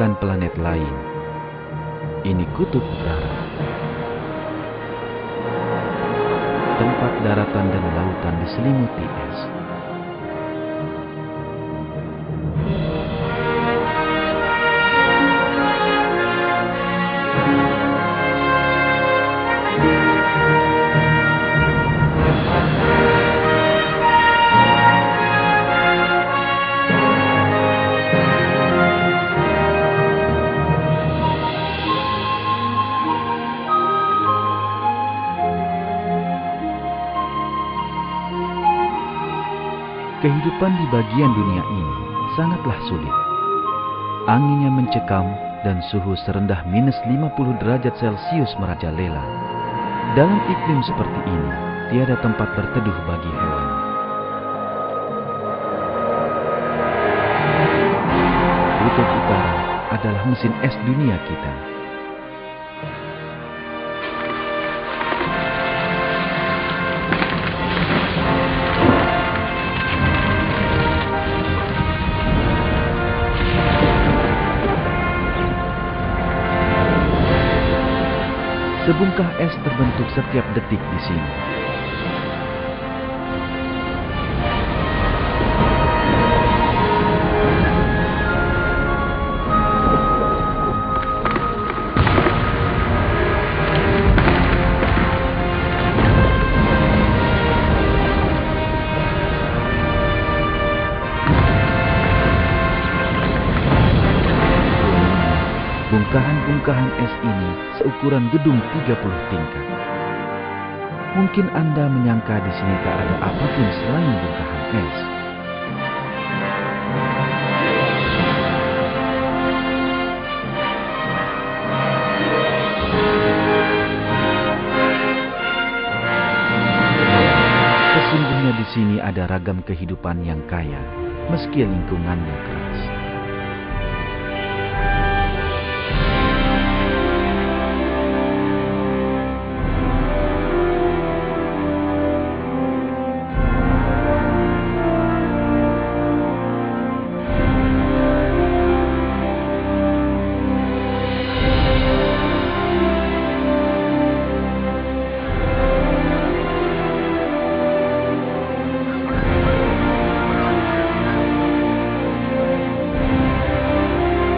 bukan planet lain. Ini kutub utara. Tempat daratan dan lautan diselimuti es. Kehidupan di bagian dunia ini sangatlah sulit. Anginnya mencekam dan suhu serendah minus 50 derajat Celcius merajalela. Dalam iklim seperti ini, tiada tempat berteduh bagi hewan. Kutub utara adalah mesin es dunia kita. Sebungkah es terbentuk setiap detik di sini. Bungkahan-bungkahan es ini seukuran gedung 30 tingkat. Mungkin Anda menyangka di sini tak ada apapun selain bungkahan es. Sesungguhnya di sini ada ragam kehidupan yang kaya, meski lingkungannya keras.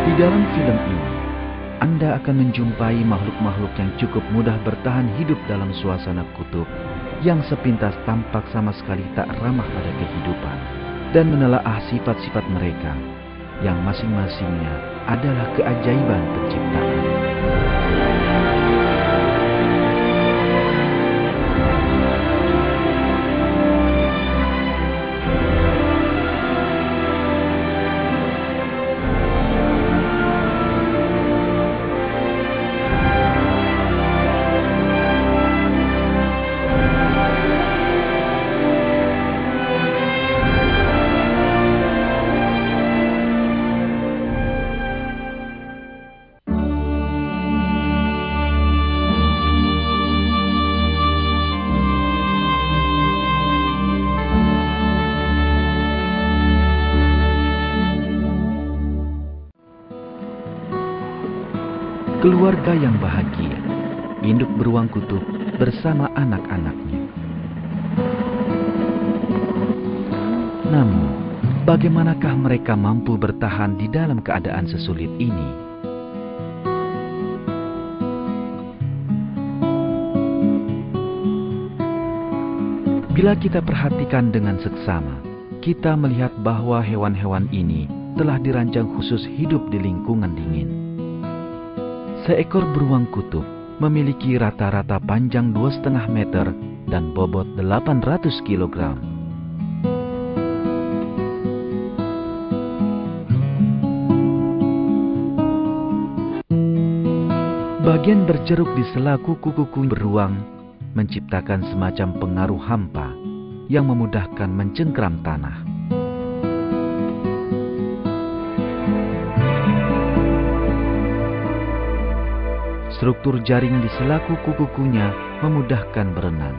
Di dalam film ini, Anda akan menjumpai makhluk-makhluk yang cukup mudah bertahan hidup dalam suasana kutub yang sepintas tampak sama sekali tak ramah pada kehidupan dan menelaah sifat-sifat mereka yang masing-masingnya adalah keajaiban penciptaan. Keluarga yang bahagia, induk beruang kutub bersama anak-anaknya. Namun, bagaimanakah mereka mampu bertahan di dalam keadaan sesulit ini? Bila kita perhatikan dengan seksama, kita melihat bahwa hewan-hewan ini telah dirancang khusus hidup di lingkungan dingin. Seekor beruang kutub memiliki rata-rata panjang 2,5 meter dan bobot 800 kg. Bagian berjeruk di sela kuku-kuku beruang menciptakan semacam pengaruh hampa yang memudahkan mencengkram tanah. Struktur jaring di sela kuku-kukunya memudahkan berenang.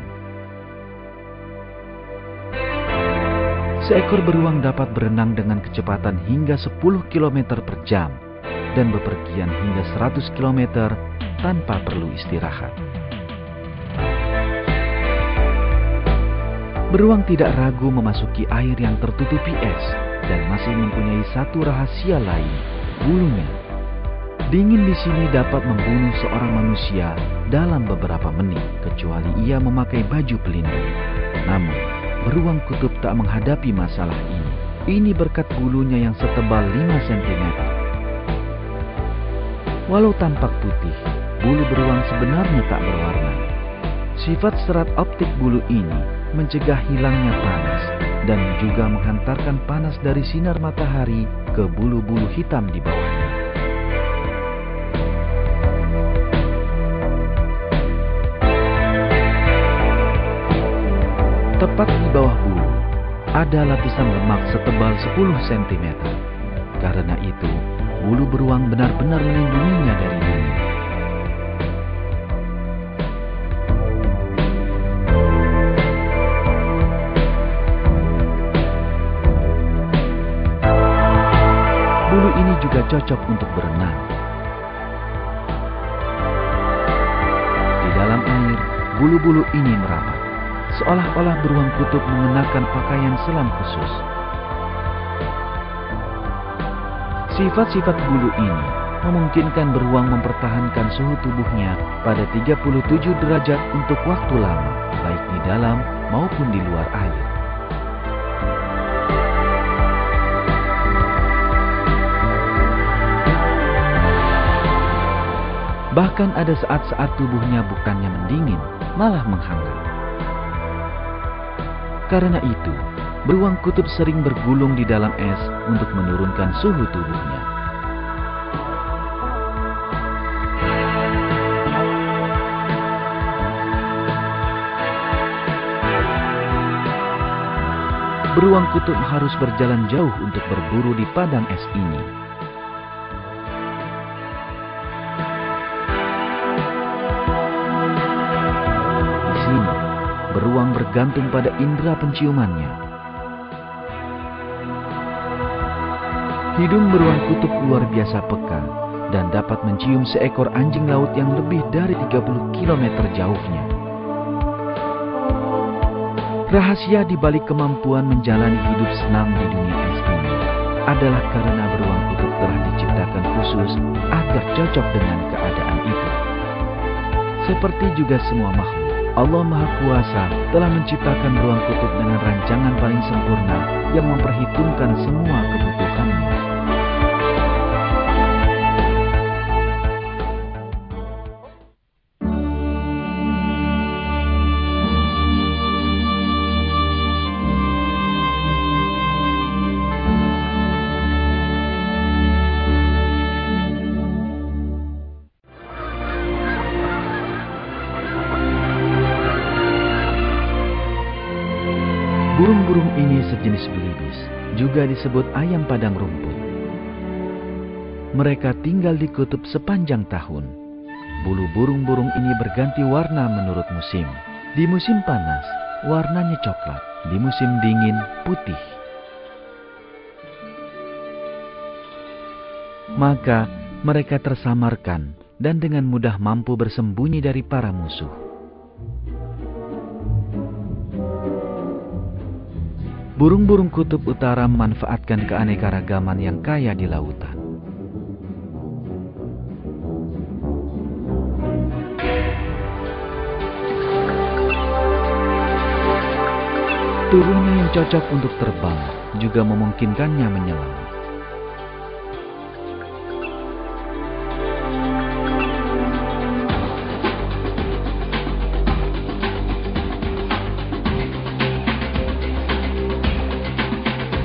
Seekor beruang dapat berenang dengan kecepatan hingga 10 km per jam dan bepergian hingga 100 km tanpa perlu istirahat. Beruang tidak ragu memasuki air yang tertutupi es dan masih mempunyai satu rahasia lain, bulunya. Dingin di sini dapat membunuh seorang manusia dalam beberapa menit, kecuali ia memakai baju pelindung. Namun, beruang kutub tak menghadapi masalah ini. Ini berkat bulunya yang setebal 5 cm. Walau tampak putih, bulu beruang sebenarnya tak berwarna. Sifat serat optik bulu ini mencegah hilangnya panas dan juga menghantarkan panas dari sinar matahari ke bulu-bulu hitam di bawahnya. Tepat di bawah bulu ada lapisan lemak setebal 10 cm. Karena itu, bulu beruang benar-benar melindunginya dari dingin. Bulu ini juga cocok untuk berenang. Di dalam air, bulu-bulu ini merapat, seolah-olah beruang kutub mengenakan pakaian selam khusus. Sifat-sifat bulu ini memungkinkan beruang mempertahankan suhu tubuhnya pada 37 derajat untuk waktu lama, baik di dalam maupun di luar air. Bahkan ada saat-saat tubuhnya bukannya mendingin, malah menghangat. Karena itu, beruang kutub sering bergulung di dalam es untuk menurunkan suhu tubuhnya. Beruang kutub harus berjalan jauh untuk berburu di padang es ini. Beruang bergantung pada indera penciumannya. Hidung beruang kutub luar biasa peka dan dapat mencium seekor anjing laut yang lebih dari 30 km jauhnya. Rahasia di balik kemampuan menjalani hidup senang di dunia es ini adalah karena beruang kutub telah diciptakan khusus agar cocok dengan keadaan itu. Seperti juga semua makhluk, Allah Maha Kuasa telah menciptakan beruang kutub dengan rancangan paling sempurna yang memperhitungkan semua kebutuhannya. Burung-burung ini sejenis belibis, juga disebut ayam padang rumput. Mereka tinggal di kutub sepanjang tahun. Bulu burung-burung ini berganti warna menurut musim. Di musim panas, warnanya coklat. Di musim dingin, putih. Maka mereka tersamarkan dan dengan mudah mampu bersembunyi dari para musuh. Burung-burung kutub utara memanfaatkan keanekaragaman yang kaya di lautan. Tubuhnya yang cocok untuk terbang juga memungkinkannya menyelam.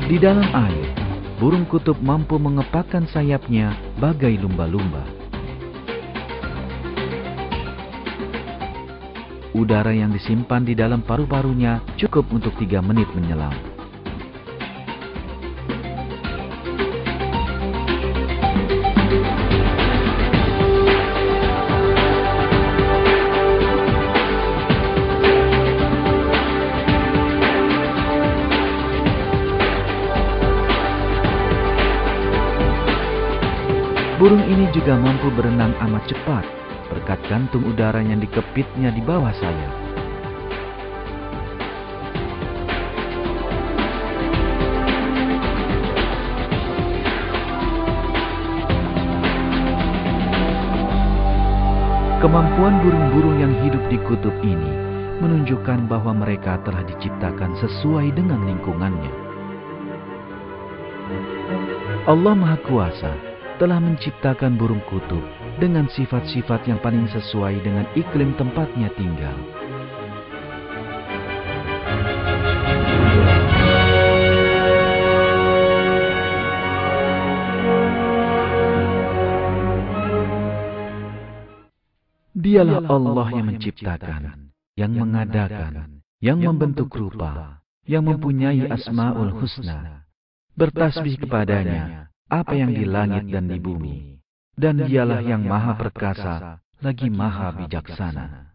Di dalam air, burung kutub mampu mengepakkan sayapnya bagai lumba-lumba. Udara yang disimpan di dalam paru-parunya cukup untuk 3 menit menyelam. Burung juga mampu berenang amat cepat berkat kantung udara yang dikepitnya di bawah sayap. Kemampuan burung-burung yang hidup di kutub ini menunjukkan bahwa mereka telah diciptakan sesuai dengan lingkungannya. Allah Maha Kuasa telah menciptakan burung kutub dengan sifat-sifat yang paling sesuai dengan iklim tempatnya tinggal. Dialah Allah yang menciptakan, yang mengadakan, yang membentuk rupa, yang mempunyai Asmaul Husna. Bertasbih kepadanya apa yang di langit dan di bumi, dan dialah yang maha perkasa, lagi maha bijaksana.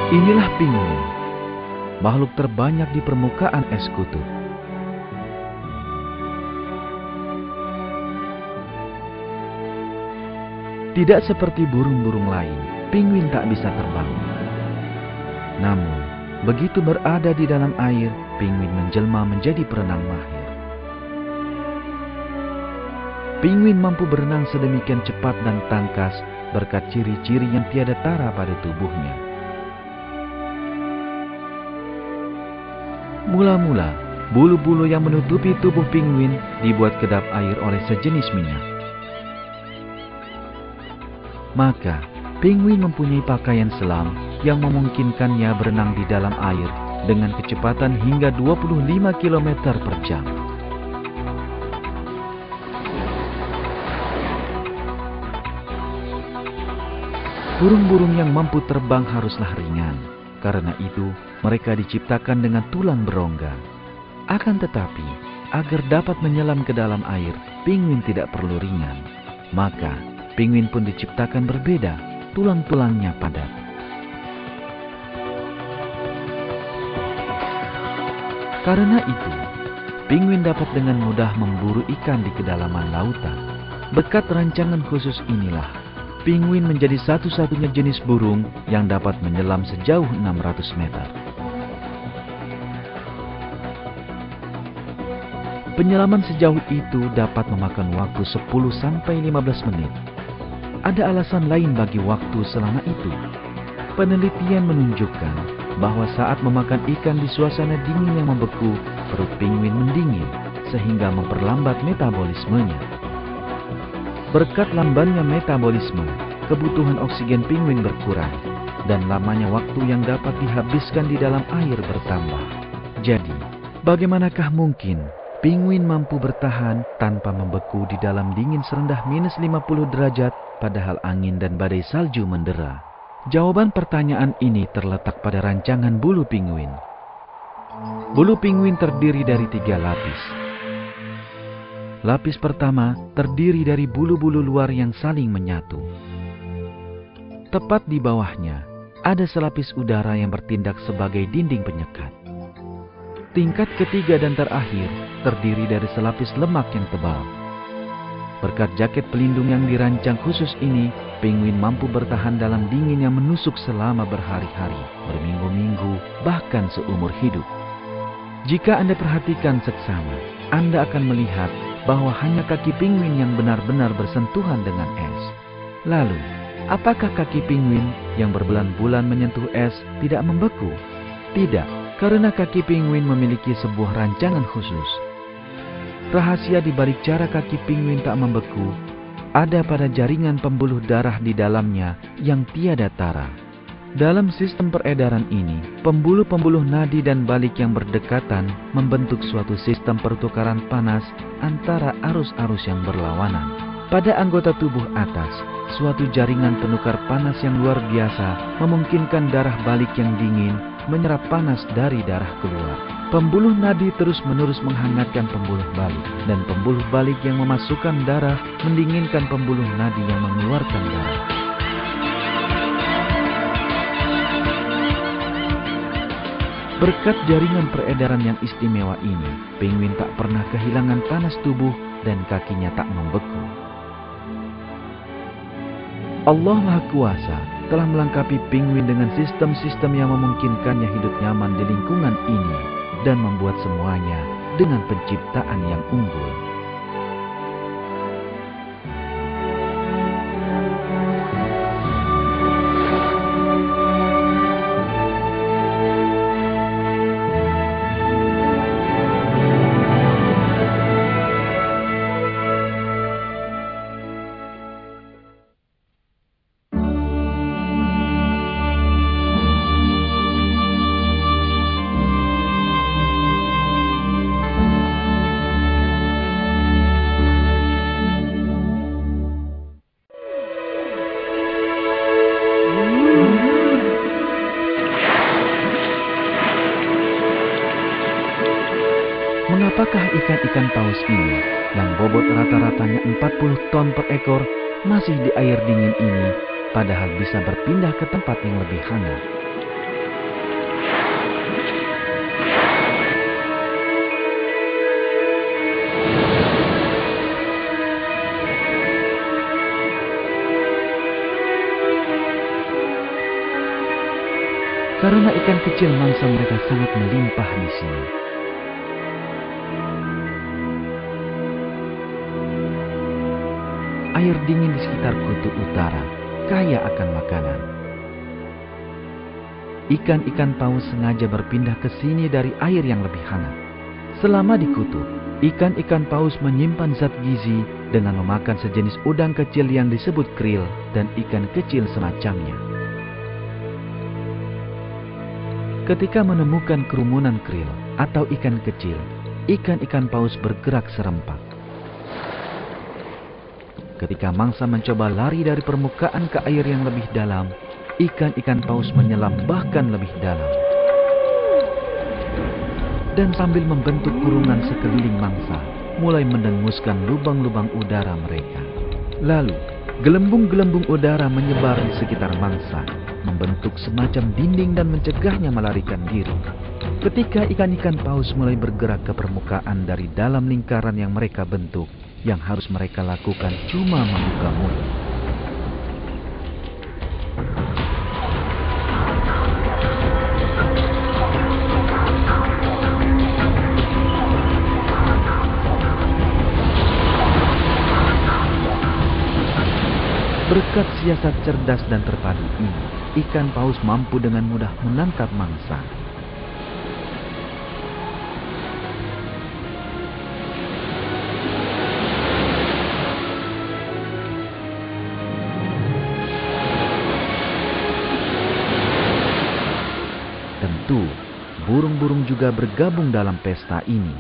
Inilah pinguin, makhluk terbanyak di permukaan es kutub. Tidak seperti burung-burung lain, pinguin tak bisa terbang. Namun, begitu berada di dalam air, pinguin menjelma menjadi perenang mahir. Pinguin mampu berenang sedemikian cepat dan tangkas berkat ciri-ciri yang tiada tara pada tubuhnya. Mula-mula, bulu-bulu yang menutupi tubuh pinguin dibuat kedap air oleh sejenis minyak. Maka, pinguin mempunyai pakaian selam yang memungkinkannya berenang di dalam air dengan kecepatan hingga 25 km per jam. Burung-burung yang mampu terbang haruslah ringan. Karena itu, mereka diciptakan dengan tulang berongga. Akan tetapi, agar dapat menyelam ke dalam air, pinguin tidak perlu ringan. Maka, pinguin pun diciptakan berbeda, tulang-tulangnya padat. Karena itu, pinguin dapat dengan mudah memburu ikan di kedalaman lautan. Berkat rancangan khusus inilah, pinguin menjadi satu-satunya jenis burung yang dapat menyelam sejauh 600 meter. Penyelaman sejauh itu dapat memakan waktu 10-15 menit. Ada alasan lain bagi waktu selama itu. Penelitian menunjukkan bahwa saat memakan ikan di suasana dingin yang membeku, perut pinguin mendingin sehingga memperlambat metabolismenya. Berkat lambannya metabolisme, kebutuhan oksigen pinguin berkurang dan lamanya waktu yang dapat dihabiskan di dalam air bertambah. Jadi, bagaimanakah mungkin pinguin mampu bertahan tanpa membeku di dalam dingin serendah -50 derajat padahal angin dan badai salju mendera? Jawaban pertanyaan ini terletak pada rancangan bulu pinguin. Bulu pinguin terdiri dari 3 lapis. Lapis pertama terdiri dari bulu-bulu luar yang saling menyatu. Tepat di bawahnya, ada selapis udara yang bertindak sebagai dinding penyekat. Tingkat ketiga dan terakhir terdiri dari selapis lemak yang tebal. Berkat jaket pelindung yang dirancang khusus ini, pinguin mampu bertahan dalam dingin yang menusuk selama berhari-hari, berminggu-minggu, bahkan seumur hidup. Jika Anda perhatikan seksama, Anda akan melihat bahwa hanya kaki pinguin yang benar-benar bersentuhan dengan es. Lalu, apakah kaki pinguin yang berbulan-bulan menyentuh es tidak membeku? Tidak, karena kaki pinguin memiliki sebuah rancangan khusus. Rahasia di balik cara kaki pinguin tak membeku ada pada jaringan pembuluh darah di dalamnya yang tiada tara. Dalam sistem peredaran ini, pembuluh-pembuluh nadi dan balik yang berdekatan membentuk suatu sistem pertukaran panas antara arus-arus yang berlawanan. Pada anggota tubuh atas, suatu jaringan penukar panas yang luar biasa memungkinkan darah balik yang dingin menyerap panas dari darah keluar. Pembuluh nadi terus-menerus menghangatkan pembuluh balik, dan pembuluh balik yang memasukkan darah mendinginkan pembuluh nadi yang mengeluarkan darah. Berkat jaringan peredaran yang istimewa ini, penguin tak pernah kehilangan panas tubuh dan kakinya tak membeku. Allah Maha Kuasa telah melengkapi penguin dengan sistem-sistem yang memungkinkannya hidup nyaman di lingkungan ini dan membuat semuanya dengan penciptaan yang unggul. Mengapakah ikan-ikan paus ini yang bobot rata-ratanya 40 ton per ekor masih di air dingin ini padahal bisa berpindah ke tempat yang lebih hangat? Karena ikan kecil mangsa mereka sangat melimpah di sini. Air dingin di sekitar kutub utara kaya akan makanan. Ikan-ikan paus sengaja berpindah ke sini dari air yang lebih hangat. Selama di kutub, ikan-ikan paus menyimpan zat gizi dengan memakan sejenis udang kecil yang disebut krill dan ikan kecil semacamnya. Ketika menemukan kerumunan krill atau ikan kecil, ikan-ikan paus bergerak serempak. Ketika mangsa mencoba lari dari permukaan ke air yang lebih dalam, ikan-ikan paus menyelam bahkan lebih dalam. Dan sambil membentuk kurungan sekeliling mangsa, mulai mendenguskan lubang-lubang udara mereka. Lalu, gelembung-gelembung udara menyebar di sekitar mangsa, membentuk semacam dinding dan mencegahnya melarikan diri. Ketika ikan-ikan paus mulai bergerak ke permukaan dari dalam lingkaran yang mereka bentuk, yang harus mereka lakukan cuma membuka mulut. Berkat siasat cerdas dan terpadu ini, ikan paus mampu dengan mudah menangkap mangsa. Tentu, burung-burung juga bergabung dalam pesta ini.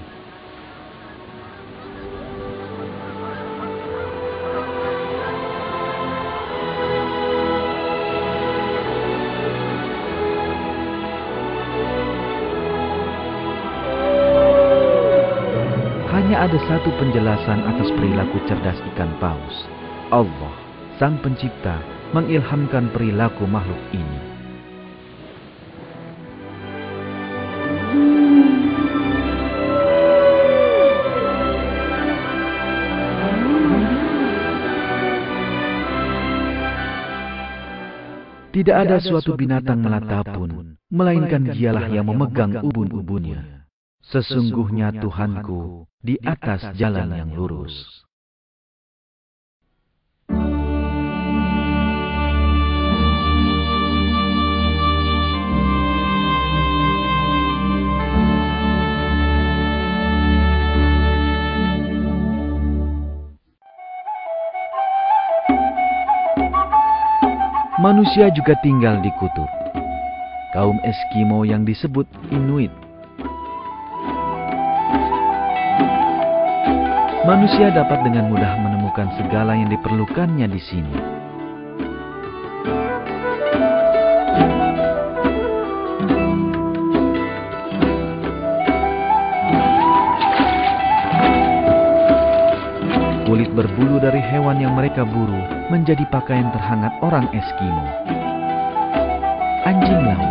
Hanya ada satu penjelasan atas perilaku cerdas ikan paus. Allah, Sang Pencipta, mengilhamkan perilaku makhluk ini. Tidak ada suatu binatang melata pun, melainkan dialah yang memegang ubun-ubunnya. Sesungguhnya Tuhanku di atas jalan yang lurus. Manusia juga tinggal di kutub. Kaum Eskimo yang disebut Inuit. Manusia dapat dengan mudah menemukan segala yang diperlukannya di sini. hewan yang mereka buru menjadi pakaian terhangat orang Eskimo. Anjing laut.